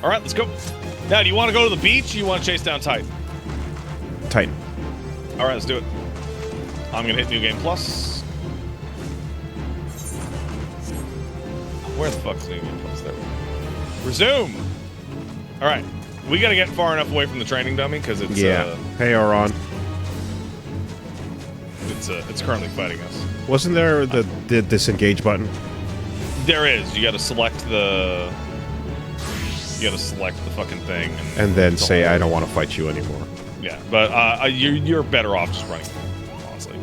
All right, let's go. Now, do you want to go to the beach or you want to chase down Titan? Titan. All right, let's do it. I'm going to hit New Game Plus. Where the fuck is New Game Plus? There we go. Resume. All right. We got to get far enough away from the training dummy because it's... Yeah. Hey, Oron. It's currently fighting us. Wasn't there the disengage button? There is. You got to select the... You got to select the fucking thing. And then say, I don't want to fight you anymore. Yeah, but you're better off just running, honestly.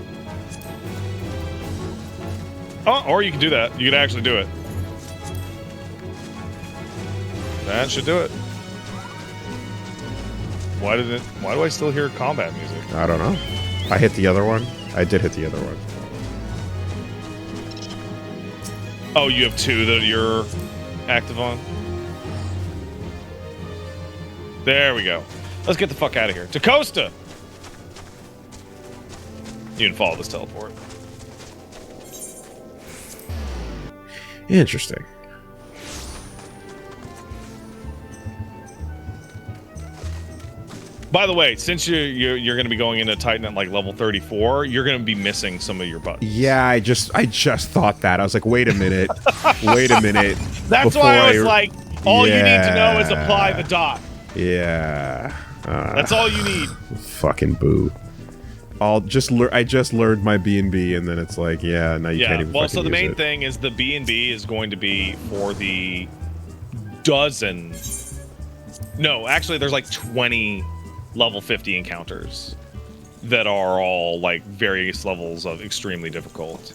Oh, or you can do that. You can actually do it. That should do it. Why do I still hear combat music? I don't know. I hit the other one. I did hit the other one. Oh, you have two that you're active on? There we go. Let's get the fuck out of here. To Costa! You can follow this teleport. Interesting. By the way, since you're going to be going into Titan at like level 34, you're going to be missing some of your buttons. Yeah, I just thought that. I was like, wait a minute. Wait a minute. That's why I was like, all you need to know is apply the dot. Yeah. That's all you need. Fucking boo. I just learned my B&B, and then it's like, yeah, now you can't even well, so the use main it. thing is the B&B is going to be for the dozen. No, actually, there's like 20 level 50 encounters that are all like various levels of extremely difficult.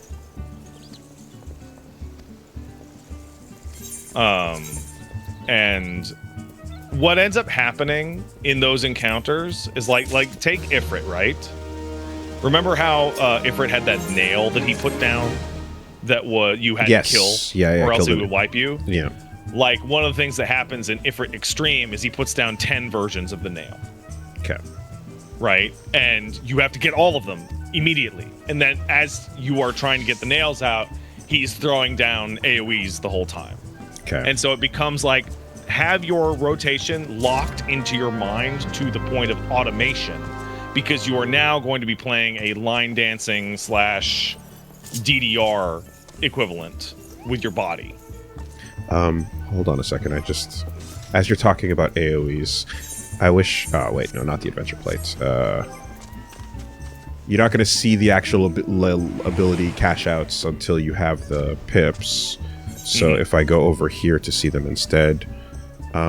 And what ends up happening in those encounters is like take Ifrit, right? Remember how Ifrit had that nail that he put down that you had to kill, or else it would wipe you? Yeah. Like, one of the things that happens in Ifrit Extreme is he puts down 10 versions of the nail. Okay. Right? And you have to get all of them immediately. And then as you are trying to get the nails out, he's throwing down AoEs the whole time. Okay. And so it becomes like, have your rotation locked into your mind to the point of automation, because you are now going to be playing a line dancing / DDR equivalent with your body. Hold on a second. As you're talking about AoEs, I wish... Oh, wait, no, not the adventure plates. You're not going to see the actual ability cash outs until you have the pips. So if I go over here to see them instead... You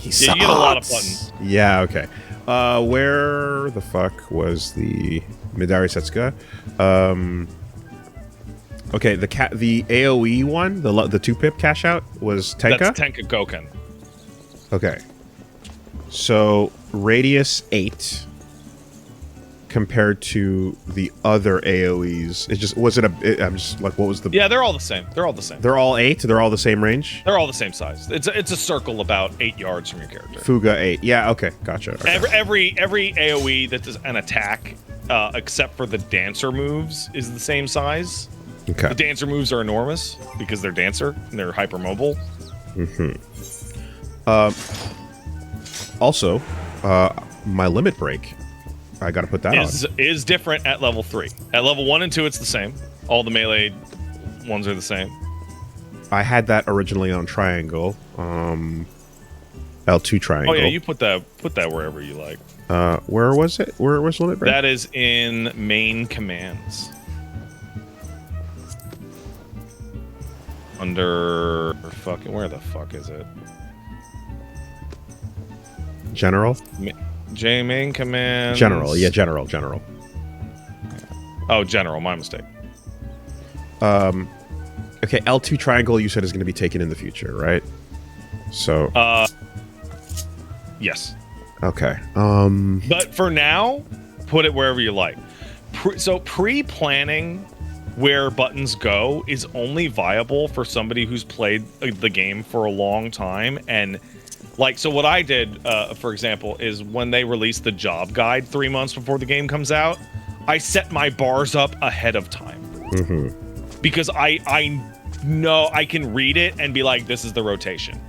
get a lot of buttons. Yeah, okay. Where the fuck was the Midari Setsuga? Okay, the AoE one, the 2-pip cash out was Tenka? That's Tenka Goken. Okay. So, radius 8 compared to the other AoEs. I'm just like, what was the... Yeah, they're all the same. They're all the same. They're all 8? They're all the same range? They're all the same size. It's a circle about 8 yards from your character. Fuga 8. Yeah, okay, gotcha. Okay. Every AoE that is an attack, except for the dancer moves, is the same size. Okay. The dancer moves are enormous because they're dancer and they're hypermobile. Also, my limit break, I gotta put that on. Is different at level 3. At level 1 and 2, it's the same. All the melee ones are the same. I had that originally on triangle. L2 triangle. Oh yeah, you put that wherever you like. Where was it? Where was limit break? That is in main commands. Under fucking, where the fuck is it? General? Main commands. General, yeah, general. Oh, general, my mistake. Okay, L2 triangle you said is going to be taken in the future, right? So... yes. Okay. But for now, put it wherever you like. So pre-planning where buttons go is only viable for somebody who's played the game for a long time. And like, so what I did, for example, is when they released the job guide 3 months before the game comes out, I set my bars up ahead of time. Because I No, I can read it and be like, this is the rotation.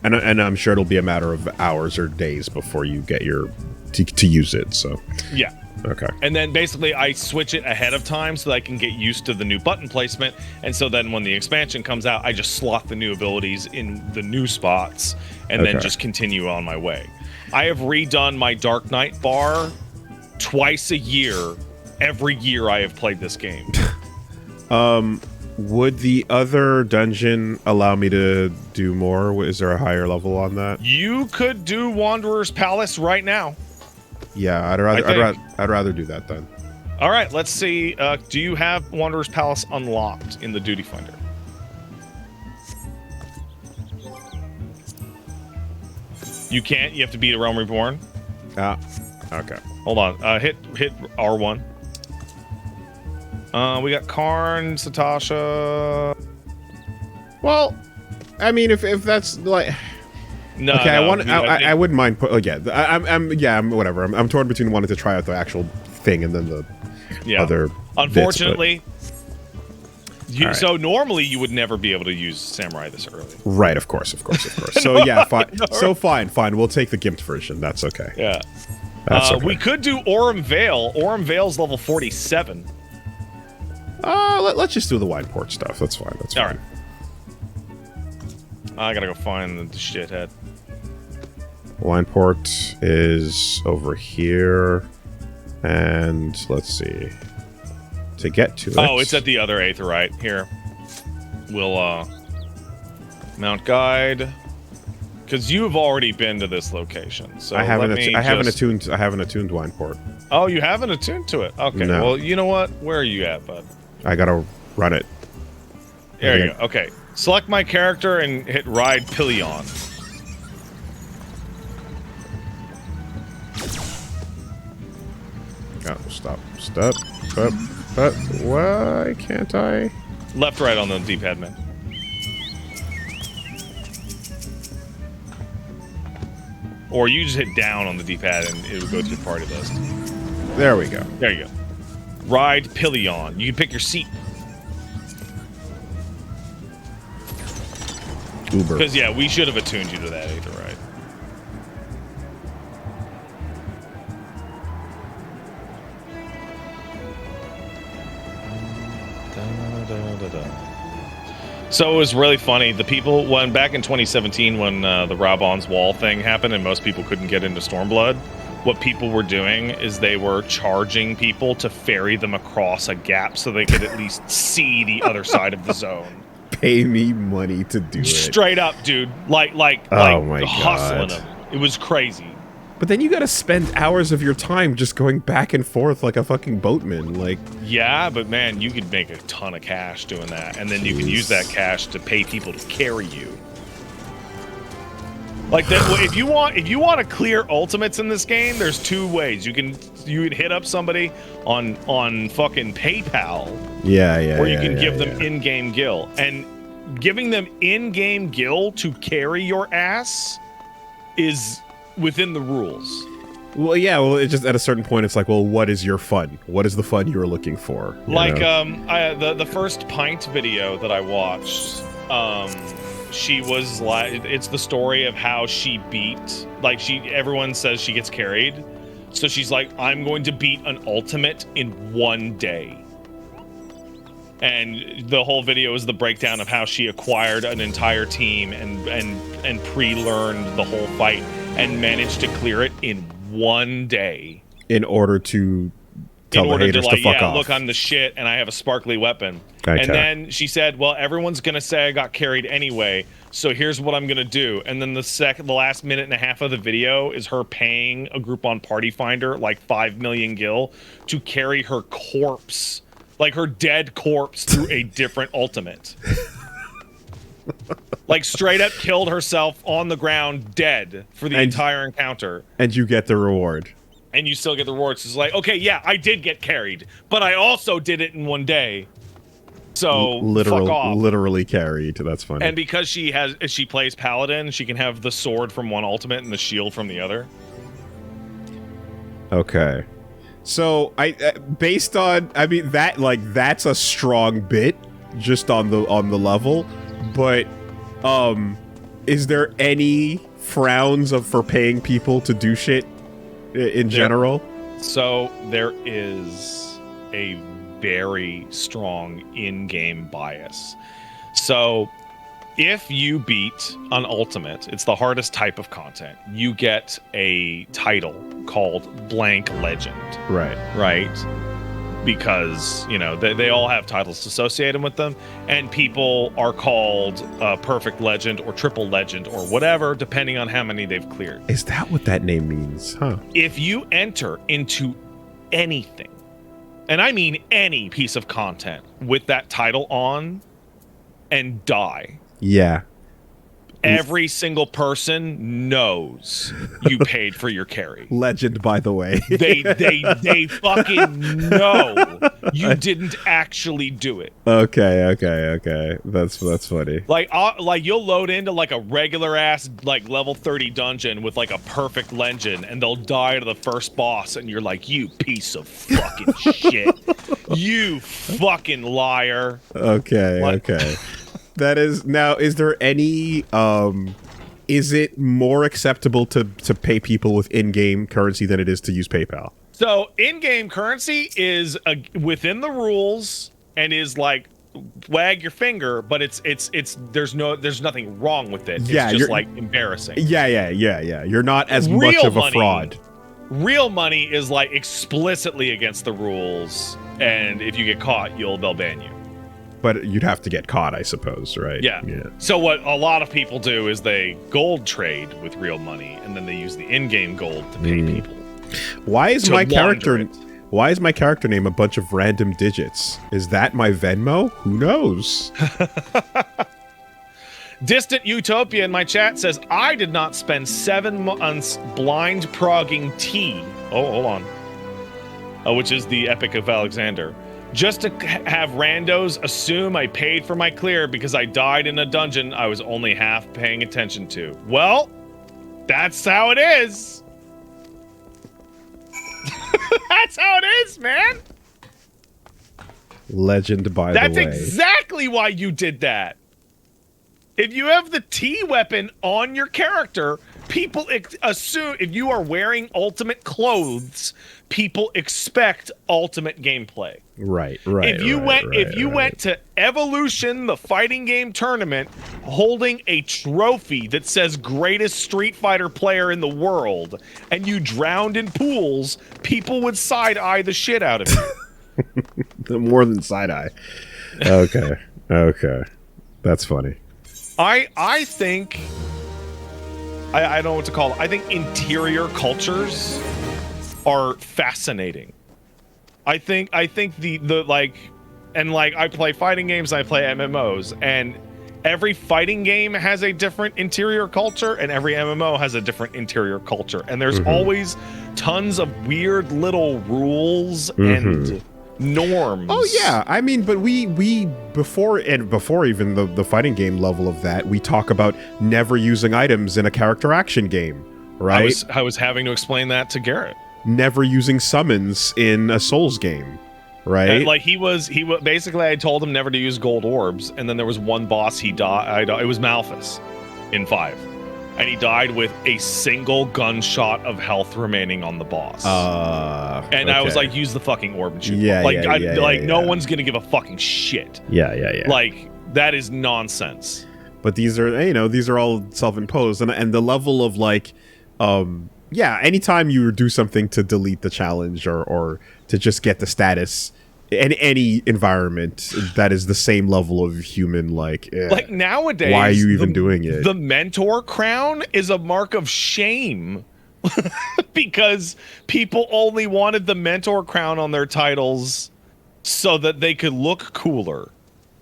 And I'm sure it'll be a matter of hours or days before you get your to use it. So yeah. Okay. And then basically I switch it ahead of time so that I can get used to the new button placement. And so then when the expansion comes out, I just slot the new abilities in the new spots and then just continue on my way. I have redone my Dark Knight bar twice a year, every year I have played this game. Would the other dungeon allow me to do more? Is there a higher level on that? You could do Wanderer's Palace right now. Yeah, I'd rather do that then. All right, let's see. Do you have Wanderer's Palace unlocked in the Duty Finder? You can't. You have to beat a Realm Reborn. Okay. Hold on. Hit R1. We got Karn, Satasha. Well, I mean, if that's like. No, okay, no, I wouldn't mind. I'm whatever. I'm torn between wanting to try out the actual thing and then the other. Unfortunately, right. So normally you would never be able to use Samurai this early. Right, of course. So yeah, fine. So fine. We'll take the gimped version. That's okay. Yeah, that's okay. We could do Orem Vale. Orem Vale's level 47. Let's just do the Wineport stuff. That's fine. That's fine. All right. I gotta go find the shithead. Wineport is over here, and let's see. To get to it. Oh, it's at the other Aetheryte. Here, we'll mount guide because you've already been to this location. So I haven't attuned Wineport. Oh, you haven't attuned to it. Okay. No. Well, you know what? Where are you at, bud? I gotta run it. There you go. Okay. Select my character and hit Ride Pillion. Oh, stop. Why can't I? Left, right on the D-pad, man. Or you just hit down on the D-pad and it will go to your party list. There we go. There you go. Ride Pillion. You can pick your seat. Uber. Because, yeah, we should have attuned you to that Aetheryte. So it was really funny. The people, back in 2017 when the Rabon's Wall thing happened and most people couldn't get into Stormblood, what people were doing is they were charging people to ferry them across a gap so they could at least see the other side of the zone. Pay me money to do it. Straight up, dude. Like oh my hustling God. them. It was crazy. But then you gotta spend hours of your time just going back and forth like a fucking boatman. Like, yeah, but man, you could make a ton of cash doing that, and then you can use that cash to pay people to carry you. Like that, if you want to clear ultimates in this game, there's two ways. You can hit up somebody on fucking PayPal. Yeah. Or you can give them in-game gil, and giving them in-game gil to carry your ass is within the rules. Well, yeah. Well, it just at a certain point, it's like, well, what is your fun? What is the fun you're looking for? Like, the first Pint video that I watched, she was like, it's the story of how she beat, like, everyone says she gets carried, so she's like, I'm going to beat an ultimate in one day. And the whole video is the breakdown of how she acquired an entire team and pre-learned the whole fight and managed to clear it in one day. In order to tell the haters to fuck off. Look, I'm the shit and I have a sparkly weapon. Okay. And then she said, well, everyone's going to say I got carried anyway, so here's what I'm going to do. And then the last minute and a half of the video is her paying a group on Party Finder like 5 million gil to carry her corpse, like her dead corpse, through a different ultimate. Like, straight up killed herself on the ground dead for the entire encounter. And you get the reward. And you still get the reward. So it's like, okay, yeah, I did get carried, but I also did it in one day. So fuck off. Literally carried. That's funny. And because she plays Paladin, she can have the sword from one ultimate and the shield from the other. Okay. So based on, I mean, that's a strong bit. just on the level, but is there any frowns for paying people to do shit in general? So there is a very strong in-game bias. So if you beat an ultimate, it's the hardest type of content, you get a title called blank legend. Right? Because, you know, they all have titles associated with them, and people are called perfect legend or triple legend or whatever, depending on how many they've cleared. Is that what that name means? Huh. If you enter into anything, and I mean any piece of content with that title on and die, yeah, every single person knows you paid for your carry. Legend, by the way. They fucking know you didn't actually do it. Okay. That's funny. Like you'll load into like a regular ass like level 30 dungeon with like a perfect legend, and they'll die to the first boss, and you're like, you piece of fucking shit. You fucking liar. Okay. That is, now, is there any, is it more acceptable to pay people with in-game currency than it is to use PayPal? So in-game currency is within the rules and is like wag your finger, but it's there's nothing wrong with it. It's just like embarrassing. Yeah. You're not as much of a fraud. Real money is like explicitly against the rules, and if you get caught, they'll ban you. But you'd have to get caught, I suppose, right? Yeah. So what a lot of people do is they gold trade with real money, and then they use the in-game gold to pay people. Why is my character name a bunch of random digits? Is that my Venmo? Who knows? Distant Utopia in my chat says, I did not spend 7 months blind progging T. Oh, hold on. Which is the Epic of Alexander. Just to have randos assume I paid for my clear because I died in a dungeon I was only half paying attention to. Well, that's how it is. That's how it is, man. Legend, by the way. That's exactly why you did that. If you have the T weapon on your character, people assume if you are wearing ultimate clothes, people expect ultimate gameplay. Right. If you went to Evolution, the fighting game tournament, holding a trophy that says greatest Street Fighter player in the world, and you drowned in pools, people would side-eye the shit out of you. More than side-eye. Okay. That's funny. I think... I don't know what to call it. I think interior cultures are fascinating. I think the like, and like I play fighting games, I play MMOs, and every fighting game has a different interior culture, and every MMO has a different interior culture, and there's always tons of weird little rules and norms. Oh yeah, I mean, but we before even the fighting game level of that, we talk about never using items in a character action game, right? I was having to explain that to Garrett. Never using summons in a Souls game, right? And like he was basically, I told him never to use gold orbs, and then there was one boss he died. It was Malphus in 5. And he died with a single gunshot of health remaining on the boss. And I was like, use the fucking orb and shoot. No one's gonna give a fucking shit. Yeah. Like, that is nonsense. But these are all self-imposed, and the level of like, anytime you do something to delete the challenge or to just get the status in any environment that is the same level of human, like nowadays, why are you even doing it? The mentor crown is a mark of shame because people only wanted the mentor crown on their titles so that they could look cooler.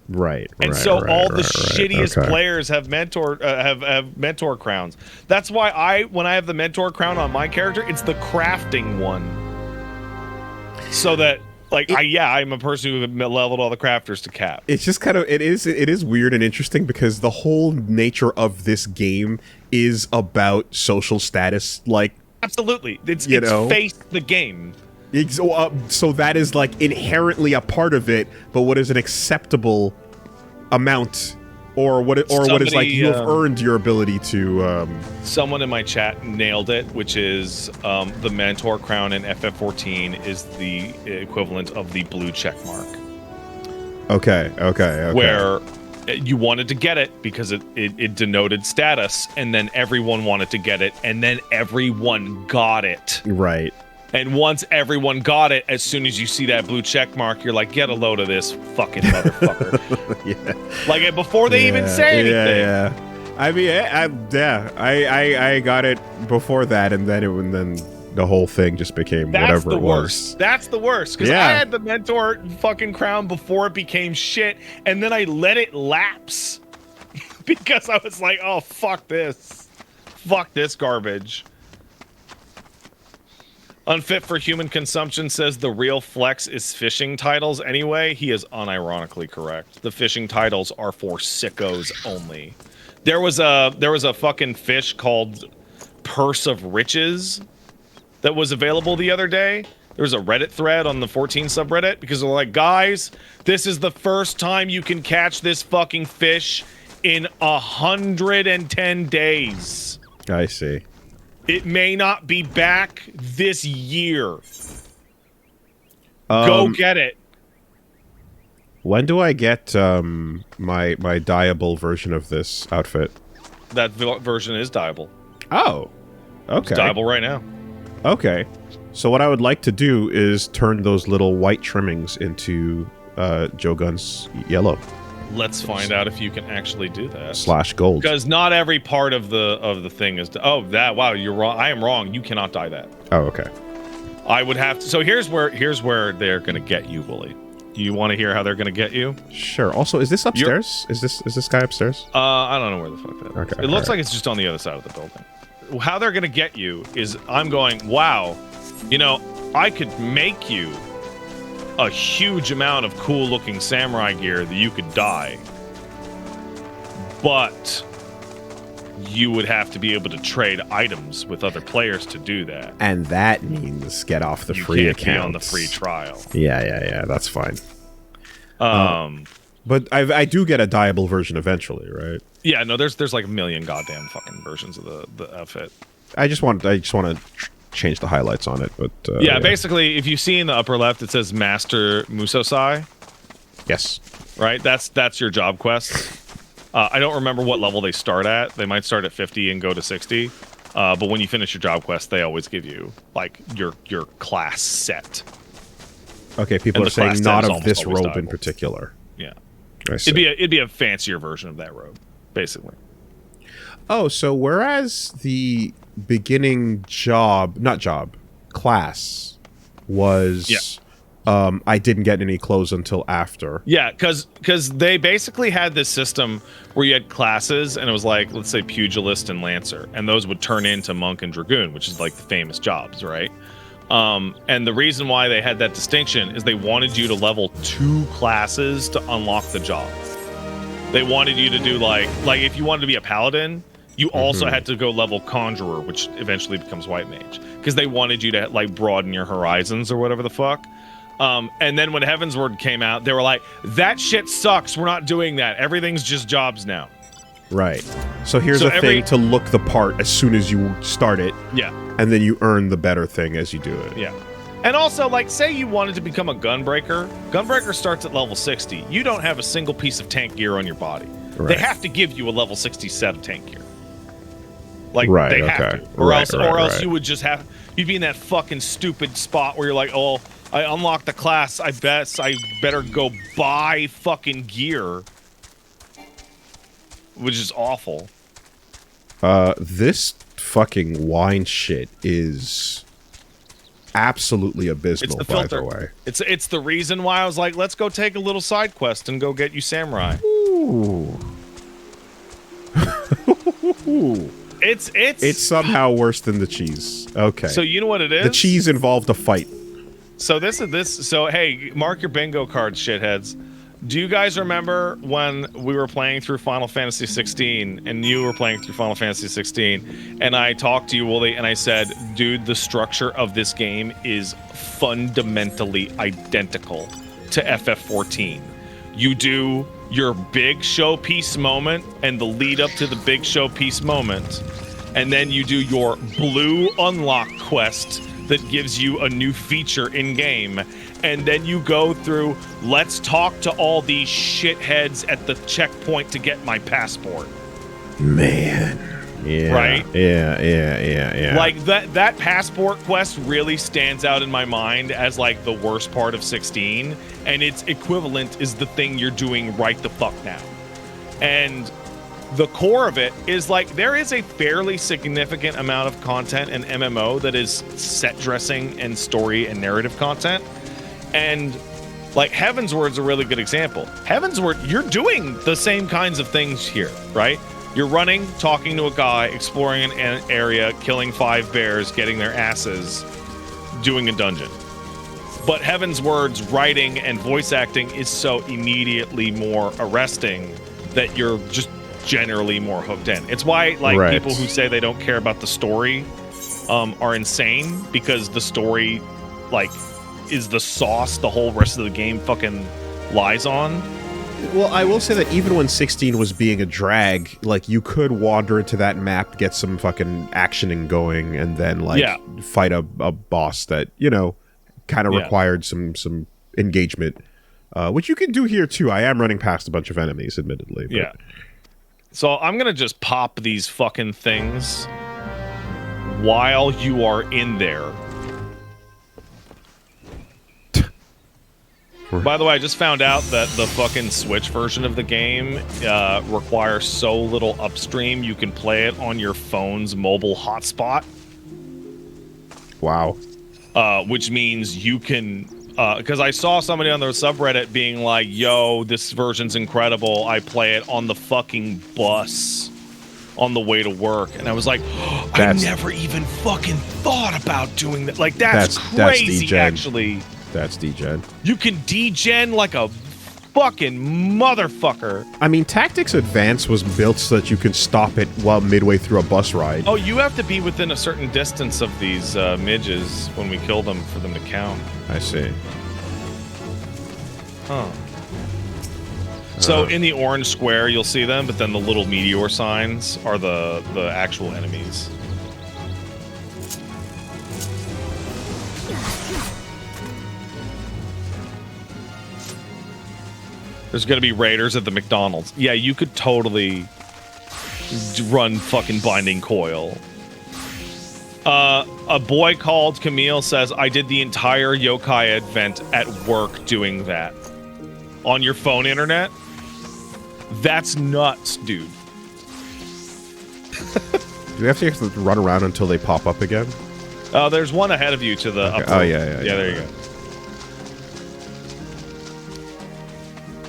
Right. And so all the shittiest players have mentor crowns. That's why when I have the mentor crown on my character, it's the crafting one. So that I'm a person who leveled all the crafters to cap. It's just kind of it is weird and interesting because the whole nature of this game is about social status. Like, absolutely, it's face the game. So that is like inherently a part of it. But what is an acceptable amount, or what is like you've earned your ability to. Someone in my chat nailed it, which is the Mentor Crown in FF14 is the equivalent of the blue check mark. Okay. Where you wanted to get it because it denoted status, and then everyone wanted to get it, and then everyone got it. Right. And once everyone got it, as soon as you see that blue check mark, you're like, get a load of this fucking motherfucker. Yeah. Like, before they even say anything. Yeah. I mean, I got it before that, and then the whole thing just became whatever it was. That's the worst. Because I had the Mentor fucking crown before it became shit, and then I let it lapse. Because I was like, oh, fuck this. Fuck this garbage. Unfit for human consumption says the real flex is fishing titles anyway. He is unironically correct. The fishing titles are for sickos only. There was a fucking fish called Purse of Riches that was available the other day. There was a Reddit thread on the 14 subreddit because they're like, guys, this is the first time you can catch this fucking fish in 110 days. I see. It may not be back this year. Go get it. When do I get my dyeable version of this outfit? That version is dyeable. Oh, okay. It's dyeable right now. Okay. So what I would like to do is turn those little white trimmings into Joe Gunn's yellow. Let's find out if you can actually do that. / gold. Because not every part of the thing is. Wow, you're wrong. I am wrong. You cannot dye that. Oh, okay. I would have to. So here's where they're gonna get you, Woolie. Do you want to hear how they're gonna get you? Sure. Also, is this upstairs? Is this guy upstairs? I don't know where the fuck that is. Okay. It looks like it's just on the other side of the building. How they're gonna get you is I'm going, wow, you know, I could make you a huge amount of cool looking samurai gear that you could dye, but you would have to be able to trade items with other players to do that. And that means get off the free account. You can't be on the free trial. Yeah, that's fine. But I do get a dyeable version eventually, right? Yeah, no, there's like a million goddamn fucking versions of the outfit. I just want to change the highlights on it, but yeah, basically, if you see in the upper left, it says Master Musosai. Yes. Right. That's your job quest. I don't remember what level they start at. They might start at 50 and go to 60. But when you finish your job quest, they always give you like your class set. Okay, people are saying not of this robe in particular. Yeah. It'd be a fancier version of that robe, basically. Oh, so whereas the beginning class was I didn't get any clothes until after. Yeah, because they basically had this system where you had classes, and it was like, let's say, pugilist and lancer, and those would turn into monk and dragoon, which is like the famous jobs, right? And the reason why they had that distinction is they wanted you to level 2 classes to unlock the job. They wanted you to do like if you wanted to be a paladin, you also had to go level conjurer, which eventually becomes white mage, because they wanted you to like broaden your horizons or whatever the fuck. And then when Heavensward came out, they were like, that shit sucks. We're not doing that. Everything's just jobs now. Right. So here's a thing to look the part as soon as you start it. Yeah. And then you earn the better thing as you do it. Yeah. And also, like, say you wanted to become a gunbreaker. Gunbreaker starts at level 60. You don't have a single piece of tank gear on your body. Right. They have to give you a level 60 set of tank gear. Like, they have to. Or else you would just have... You'd be in that fucking stupid spot where you're like, oh, I unlocked the class. I better go buy fucking gear. Which is awful. This fucking wine shit is absolutely abysmal, by the way. It's the reason why I was like, let's go take a little side quest and go get you samurai. Ooh. It's somehow worse than the cheese. Okay. So you know what it is? The cheese involved a fight. So So hey, mark your bingo cards, shitheads. Do you guys remember when we were playing through Final Fantasy 16 and you were playing through Final Fantasy 16 and I talked to you, Woolie, and I said, dude, the structure of this game is fundamentally identical to FF14. You do your big showpiece moment and the lead up to the big showpiece moment, and then you do your blue unlock quest that gives you a new feature in game, and then you go through, let's talk to all these shitheads at the checkpoint to get my passport. Man. Yeah. Right? Yeah. Like that passport quest really stands out in my mind as like the worst part of 16, and its equivalent is the thing you're doing right the fuck now. And the core of it is like there is a fairly significant amount of content in MMO that is set dressing and story and narrative content. And like Heavensward's a really good example. Heavensward, you're doing the same kinds of things here, right? You're running, talking to a guy, exploring an area, killing 5 bears, getting their asses, doing a dungeon. But Heavensward's writing and voice acting is so immediately more arresting that you're just generally more hooked in. It's why like people who say they don't care about the story are insane, because the story like is the sauce the whole rest of the game fucking lies on. Well, I will say that even when 16 was being a drag, like you could wander into that map, get some fucking actioning going, and then like fight a boss that, you know, kind of required some engagement, which you can do here too. I am running past a bunch of enemies, admittedly. But. Yeah. So I'm going to just pop these fucking things while you are in there. By the way, I just found out that the fucking Switch version of the game requires so little upstream you can play it on your phone's mobile hotspot. Wow. Which means you can... because I saw somebody on the subreddit being like, yo, this version's incredible. I play it on the fucking bus on the way to work. And I was like, oh, I never even fucking thought about doing that. Like, that's crazy, that's actually. That's degen. You can degen like a fucking motherfucker. I mean, Tactics Advance was built so that you can stop it while midway through a bus ride. Oh, you have to be within a certain distance of these midges when we kill them for them to count. I see. Huh. So in the orange square, you'll see them, but then the little meteor signs are the actual enemies. There's gonna be raiders at the McDonald's. Yeah, you could totally run fucking Binding Coil. A boy called Camille says, I did the entire yokai event at work doing that. On your phone internet? That's nuts, dude. Do we have to run around until they pop up again? There's one ahead of you to the upper. Oh, yeah, there you go.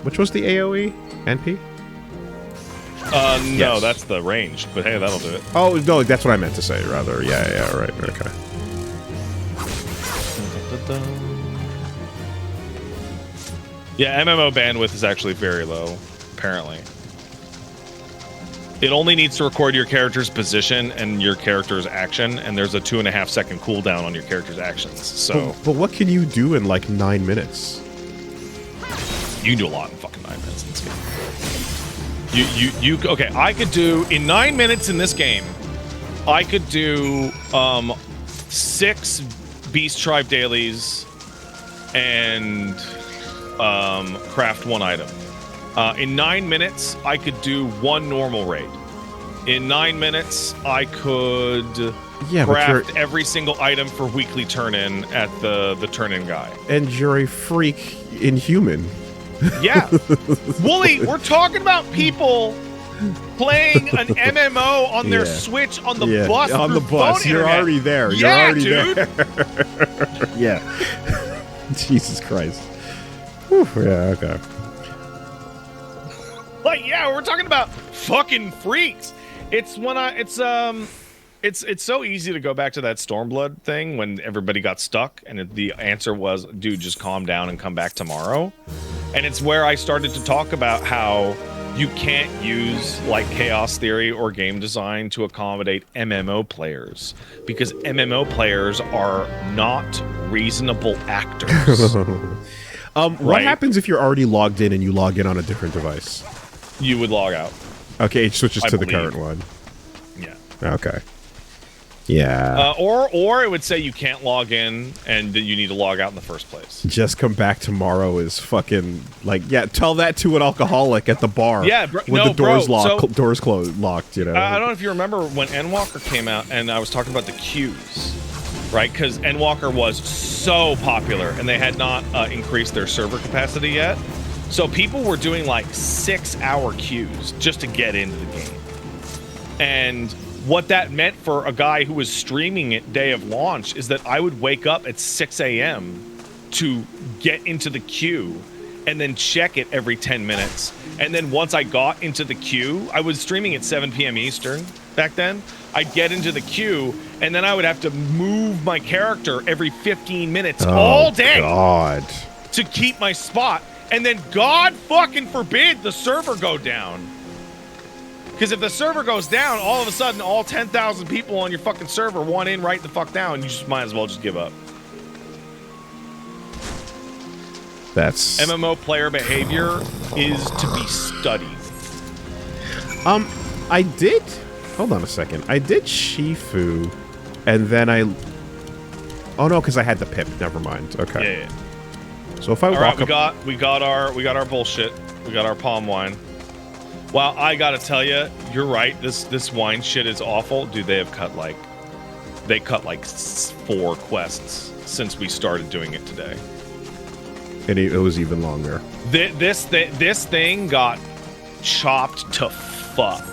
Which was the AoE? NP? No, yes. That's the range, but hey, that'll do it. Oh, no, that's what I meant to say, rather. Yeah, right, okay. Yeah, MMO bandwidth is actually very low, apparently. It only needs to record your character's position and your character's action, and there's a 2.5 second cooldown on your character's actions, so... But what can you do in, like, 9 minutes? You can do a lot in fucking 9 minutes in this game. Okay, I could do, in 9 minutes in this game, I could do 6 Beast Tribe dailies and craft 1 item. In 9 minutes, I could do 1 normal raid. In 9 minutes, I could craft every single item for weekly turn-in at the turn-in guy. And you're a freak inhuman. Yeah. Woolie, we're talking about people playing an MMO on their Switch on the bus. On the bus. You're already there. You're already there. Yeah. Jesus Christ. Whew, yeah, okay. Like, yeah, we're talking about fucking freaks. It's when it's so easy to go back to that Stormblood thing when everybody got stuck and the answer was, dude, just calm down and come back tomorrow. And it's where I started to talk about how you can't use like chaos theory or game design to accommodate MMO players, because MMO players are not reasonable actors. What Right. happens if you're already logged in and you log in on a different device? You would log out. Okay, it switches I to the believe. current one. Yeah. Okay. Yeah. Or it would say you can't log in and that you need to log out in the first place. Just come back tomorrow is fucking like, yeah, tell that to an alcoholic at the bar. Yeah, bro, when the doors so, doors closed, locked, you know. I don't know if you remember when Endwalker came out and I was talking about the queues, right? Because Endwalker was so popular and they had not increased their server capacity yet. So people were doing like 6-hour queues just to get into the game. And what that meant for a guy who was streaming it day of launch is that I would wake up at 6 a.m. to get into the queue and then check it every 10 minutes. And then once I got into the queue, I was streaming at 7 p.m. Eastern back then. I'd get into the queue and then I would have to move my character every 15 minutes all day God. to keep my spot. And then God fucking forbid the server go down. Because if the server goes down, all of a sudden, all 10,000 people on your fucking server want in right the fuck down. You just might as well just give up. That's... MMO player behavior is to be studied. I did... Hold on a second. I did Shifu, and then I... Oh, no, because I had the pip. Never mind. Okay. Yeah. So if I All walk right, up... we got our bullshit. We got our palm wine. Well, I gotta tell you, you're right. This wine shit is awful. Dude, they cut like 4 quests since we started doing it today. And it was even longer. This thing got chopped to fuck.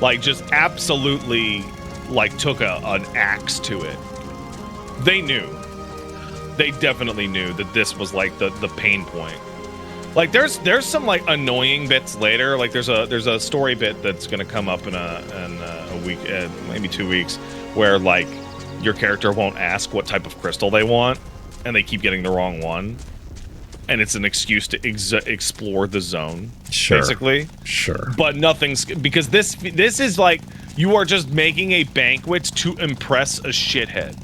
Like, just absolutely, like, took an axe to it. They knew. They definitely knew that this was, like, the pain point. Like, there's some, like, annoying bits later. Like, there's a story bit that's gonna come up in a week, maybe 2 weeks, where, like, your character won't ask what type of crystal they want, and they keep getting the wrong one. And it's an excuse to explore the zone, Sure. basically. Sure. But nothing's... Because this is like, you are just making a banquet to impress a shithead.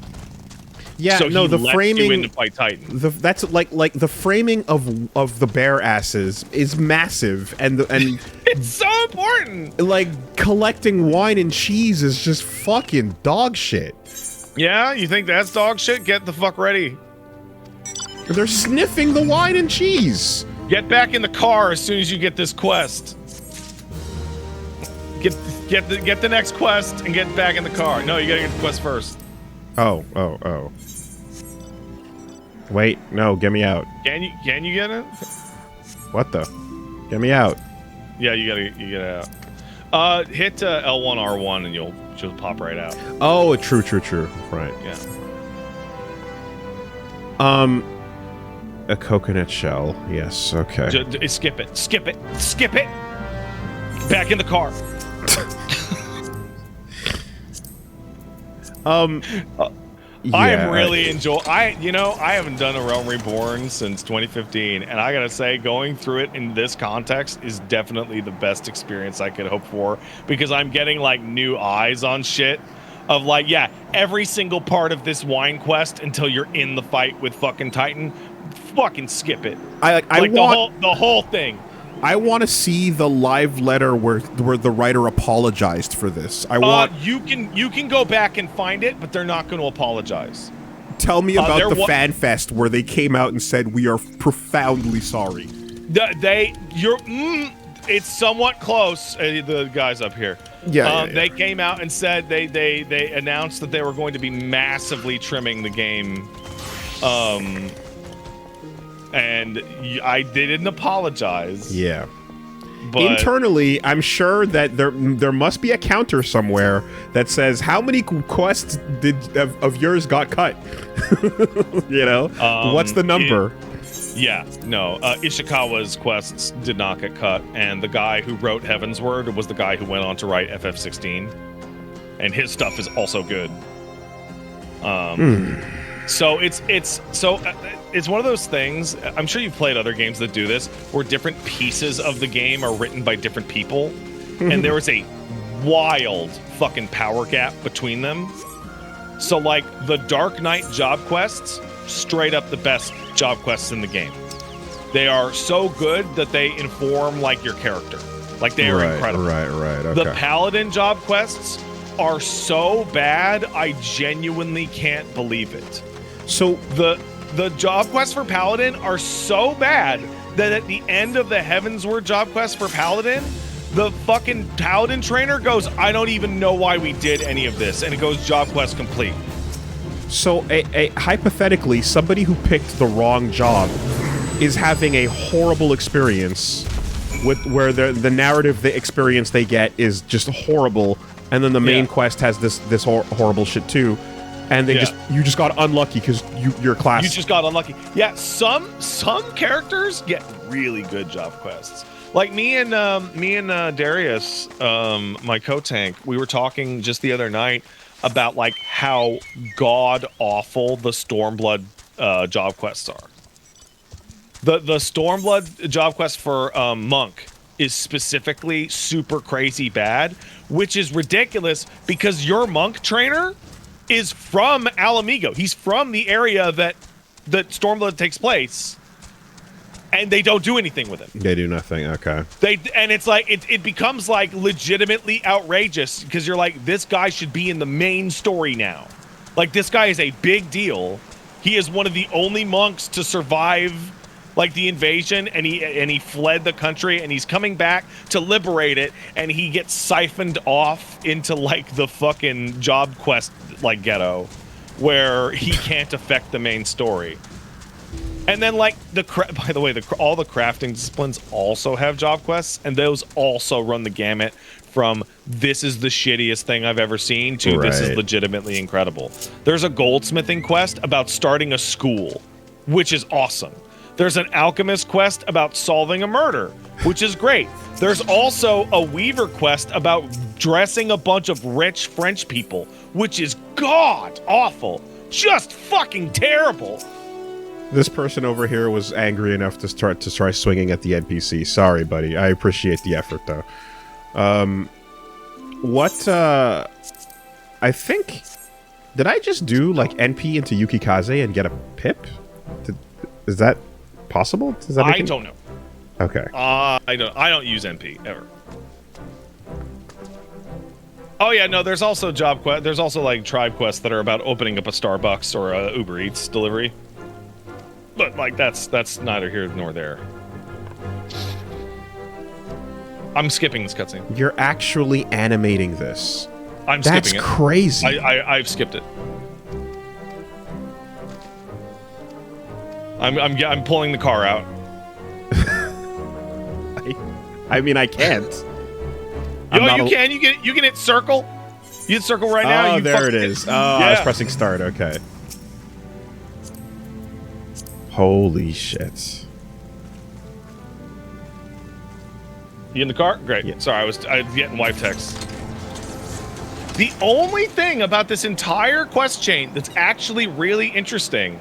Yeah, so no, he the lets framing... you in to fight Titan. That's like the framing of the bear asses is massive, and It's so important! like collecting wine and cheese is just fucking dog shit. Yeah? You think that's dog shit? Get the fuck ready. They're sniffing the wine and cheese. Get back in the car as soon as you get this quest. Get the next quest and get back in the car. No, you gotta get the quest first. Oh. Wait, no, get me out. Can you get it? What the? Get me out. Yeah, you get out. Hit L1 R1 and you'll pop right out. Oh, true. Right. Yeah. A coconut shell. Yes. Okay. Skip it. Back in the car. I am really I haven't done a Realm Reborn since 2015, and I gotta say, going through it in this context is definitely the best experience I could hope for, because I'm getting like new eyes on shit of like, yeah, every single part of this wine quest until you're in the fight with fucking Titan, fucking skip it. I want the whole thing. I want to see the live letter where the writer apologized for this. I want you can go back and find it, but they're not going to apologize. Tell me about the fan fest where they came out and said we are profoundly sorry. It's somewhat close. The guys up here. Yeah. They came out and said they announced that they were going to be massively trimming the game. And they didn't apologize. Yeah. But internally, I'm sure that there must be a counter somewhere that says how many quests of yours got cut. You know, what's the number? Ishikawa's quests did not get cut, and the guy who wrote Heavensward was the guy who went on to write FF16, and his stuff is also good. So it's one of those things. I'm sure you've played other games that do this, where different pieces of the game are written by different people, and there is a wild fucking power gap between them. So like the Dark Knight job quests straight up the best job quests in the game. They are so good that they inform like your character. Like they are incredible. Right. Okay. The paladin job quests are so bad, I genuinely can't believe it. So the job quests for paladin are so bad that at the end of the Heavensward job quest for paladin, the fucking paladin trainer goes, I don't even know why we did any of this, and it goes job quest complete. So hypothetically, somebody who picked the wrong job is having a horrible experience with where the narrative, the experience they get is just horrible, and then the main quest has this horrible shit too, and they you just got unlucky because your class. You just got unlucky. Yeah, some characters get really good job quests. Like me and Darius, my co-tank, we were talking just the other night about like how god awful the Stormblood job quests are. The Stormblood job quest for Monk is specifically super crazy bad, which is ridiculous because your Monk trainer is from Alamigo. He's from the area that Stormblood takes place, and they don't do anything with him. They do nothing. Okay. And it's like it becomes like legitimately outrageous because you're like, this guy should be in the main story now. Like this guy is a big deal. He is one of the only monks to survive like the invasion, and he fled the country, and he's coming back to liberate it, and he gets siphoned off into like the fucking job quest like ghetto where he can't affect the main story. And then like by the way, all the crafting disciplines also have job quests, and those also run the gamut from this is the shittiest thing I've ever seen to this is legitimately incredible. There's a goldsmithing quest about starting a school, which is awesome. There's an alchemist quest about solving a murder, which is great. There's also a weaver quest about dressing a bunch of rich French people, which is god awful. Just fucking terrible. This person over here was angry enough to try swinging at the NPC. Sorry, buddy. I appreciate the effort, though. I think... Did I just do, like, NP into Yukikaze and get a pip? Is that possible? Does that make I don't know. Okay. I don't use NP ever. Oh yeah, no. There's also There's also like tribe quests that are about opening up a Starbucks or a Uber Eats delivery. But like that's neither here nor there. I'm skipping this cutscene. You're actually animating this. I'm That's skipping it. That's crazy. I've skipped it. I'm pulling the car out. I mean, I can't. You can. You can hit circle. You hit circle right now. Oh, there it is. Oh, I was pressing start. Okay. Holy shit. You in the car? Great. Yeah. Sorry, I was getting wife texts. The only thing about this entire quest chain that's actually really interesting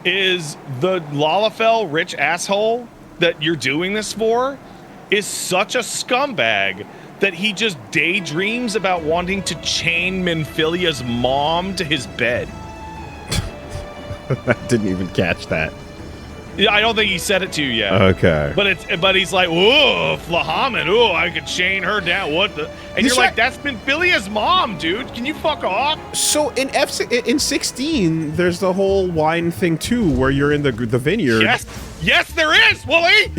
is the Lalafell rich asshole that you're doing this for is such a scumbag that he just daydreams about wanting to chain Minfilia's mom to his bed. I didn't even catch that. Yeah, I don't think he said it to you yet. Okay. But he's like, ooh, Flahaman, ooh, I could chain her down. What the? And you're like, that's Minfilia's mom, dude. Can you fuck off? So in 16, there's the whole wine thing too, where you're in the vineyard. Yes, there is, Woolie.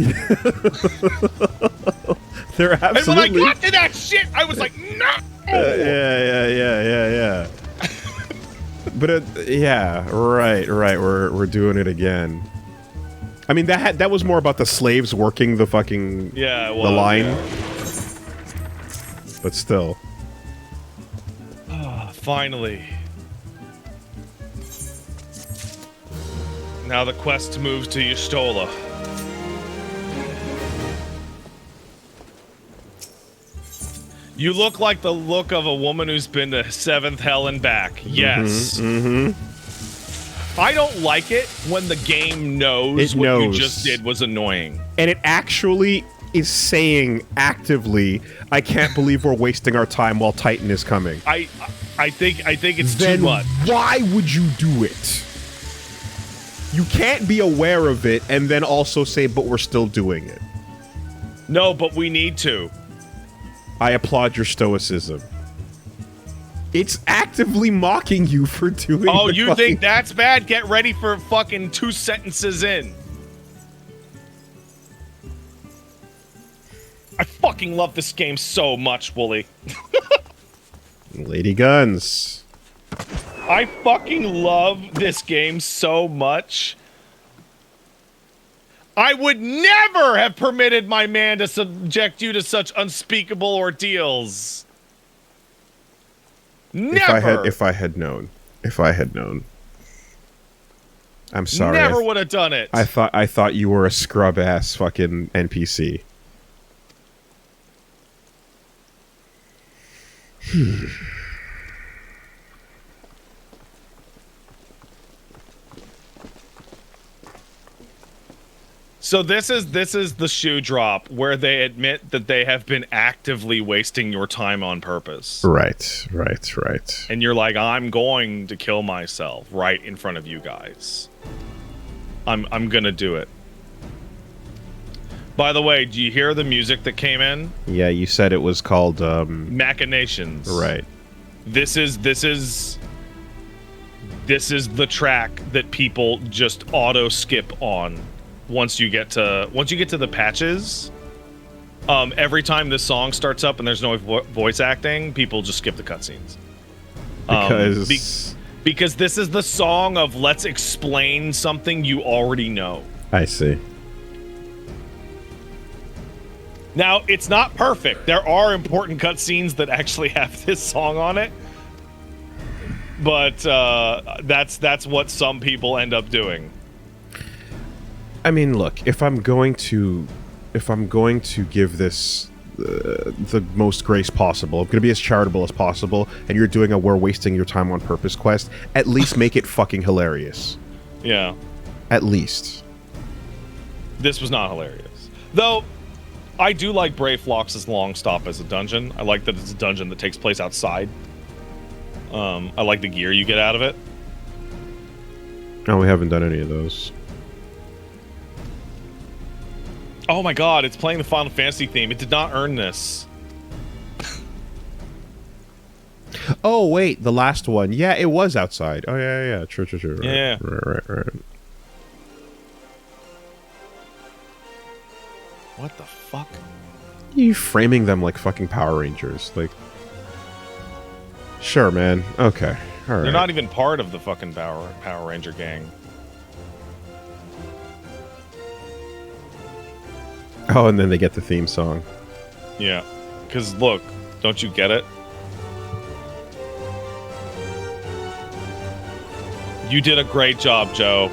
There absolutely. And when I got to that shit, I was like, no. Yeah. But yeah, right. We're doing it again. I mean, that was more about the slaves working the fucking the line. Yeah. But still. Finally. Now the quest moves to Y'shtola. You look like the look of a woman who's been to 7th hell and back. Yes. I don't like it when the game knows what you just did was annoying. And it actually is saying actively, I can't believe we're wasting our time while Titan is coming. I think it's then too much. Why would you do it? You can't be aware of it and then also say, but we're still doing it. No, but we need to. I applaud your stoicism. It's actively mocking you for doing Oh, the you fucking- think that's bad? Get ready for fucking 2 sentences in. I fucking love this game so much, Woolie. Lady Guns. I fucking love this game so much. I would never have permitted my man to subject you to such unspeakable ordeals. Never. If I had known. I'm sorry. Never would have done it. I thought you were a scrub ass fucking NPC. So this is the shoe drop where they admit that they have been actively wasting your time on purpose. Right. And you're like, I'm going to kill myself right in front of you guys. I'm gonna do it. By the way, do you hear the music that came in? Yeah, you said it was called Machinations. Right. This is the track that people just auto skip on once you get to the patches. Every time this song starts up and there's no voice acting, people just skip the cutscenes. Because this is the song of let's explain something you already know. I see. Now, it's not perfect. There are important cutscenes that actually have this song on it. But that's what some people end up doing. I mean, look, if I'm going to give this the most grace possible, I'm going to be as charitable as possible, and you're doing a "we're wasting your time on purpose" quest, at least make it fucking hilarious. Yeah. At least. This was not hilarious. Though, I do like Brave Flox's long stop as a dungeon. I like that it's a dungeon that takes place outside. I like the gear you get out of it. No, we haven't done any of those. Oh my god, it's playing the Final Fantasy theme. It did not earn this. Oh, wait, the last one. Yeah, it was outside. Oh, yeah. True. Right, Yeah. Right. What the fuck? You framing them like fucking Power Rangers. Like, sure, man. Okay. All right. They're not even part of the fucking Power Ranger gang. Oh, and then they get the theme song. Yeah. Because, look, don't you get it? You did a great job, Joe.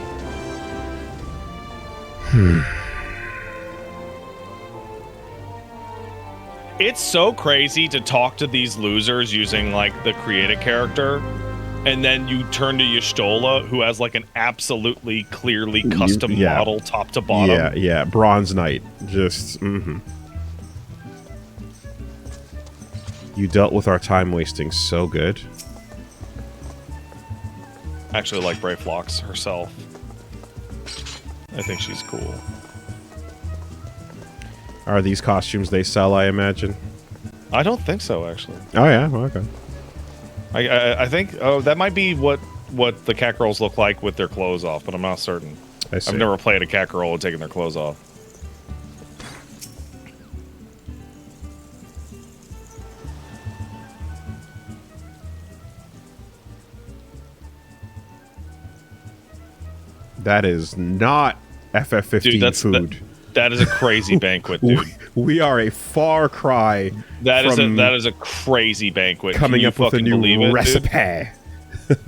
It's so crazy to talk to these losers using, like, the create a character, and then you turn to Y'shtola, who has, like, an absolutely clearly custom model top to bottom. Yeah. Bronze Knight. Just, You dealt with our time wasting so good. I actually like Brave Flox herself. I think she's cool. Are these costumes they sell, I imagine? I don't think so, actually. Oh, yeah? Okay. I think that might be what the cat girls look like with their clothes off, but I'm not certain. I see. I've never played a cat girl with taking their clothes off. That is not FF15 Dude, food. That is a crazy banquet, dude. We are a far cry. That is a crazy banquet. Coming up with a new recipe. Dude?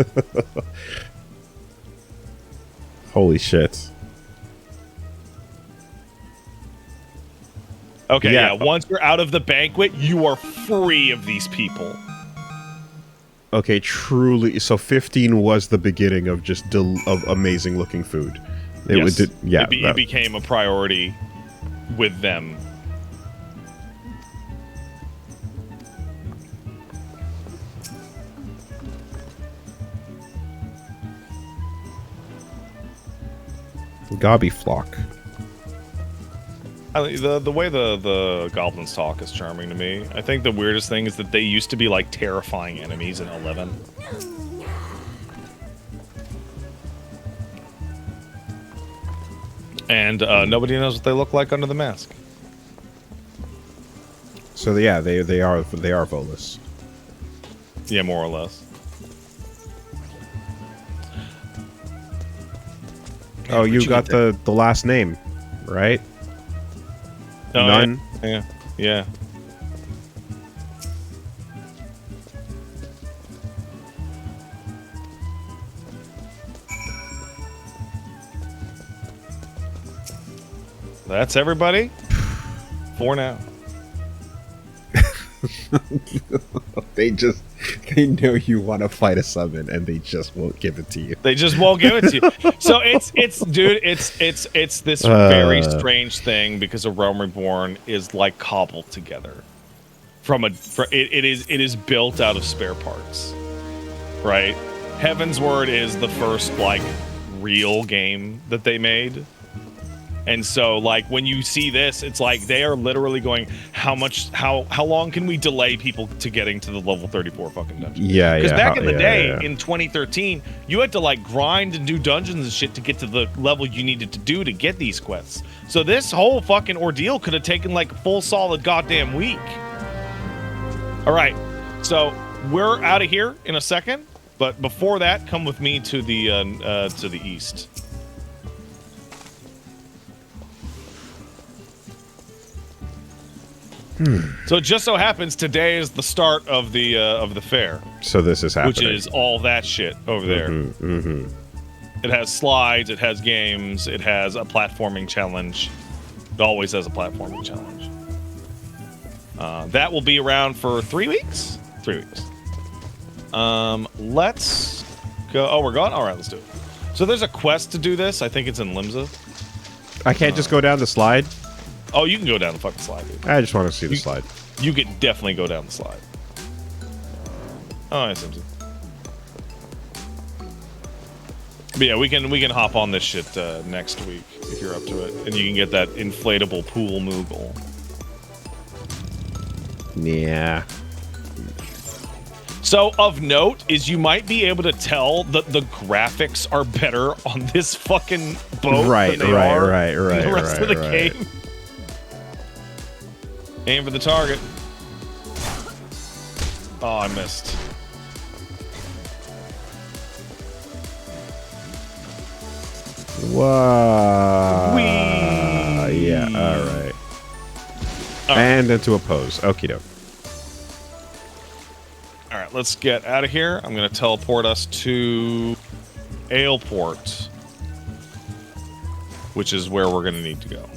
Holy shit. Okay, yeah. Once you're out of the banquet, you are free of these people. Okay, truly. So 15 was the beginning of just of amazing looking food. It became a priority with them. Gobby flock. The way the goblins talk is charming to me. I think the weirdest thing is that they used to be like terrifying enemies in 11. And nobody knows what they look like under the mask. So yeah, they are Volus. Yeah, more or less. Oh, you got the last name, right? Oh, None. Yeah. That's everybody for now. They know you want to fight a summon, and they just won't give it to you. They just won't give it to you. So it's this very strange thing because a Realm Reborn is like cobbled together it is built out of spare parts, right? Heaven's Word is the first like real game that they made. And so, like, when you see this, it's like they are literally going, how long can we delay people to getting to the level 34 fucking dungeon? Yeah, Because back in the day, yeah. in 2013, you had to, like, grind and do dungeons and shit to get to the level you needed to do to get these quests. So this whole fucking ordeal could have taken, like, a full solid goddamn week. All right, so we're out of here in a second, but before that, come with me to the east. So it just so happens today is the start of the fair. So this is happening. Which is all that shit over there. It has slides, it has games, it has a platforming challenge. It always has a platforming challenge. That will be around for 3 weeks? 3 weeks. Let's go. Oh, we're gone? All right, let's do it. So there's a quest to do this. I think it's in Limsa. I can't just go down the slide? Oh, you can go down the fucking slide, dude. I just want to see the slide. You can definitely go down the slide. Oh, yes, Simpson. But yeah, we can hop on this shit next week if you're up to it, and you can get that inflatable pool Moogle. Yeah. So of note is you might be able to tell that the graphics are better on this fucking boat than they are in the rest of the game. Aim for the target. Oh, I missed. Wow. Whee! Yeah, alright. And into a pose. Okie doke. Alright, let's get out of here. I'm going to teleport us to Aleport, which is where we're going to need to go.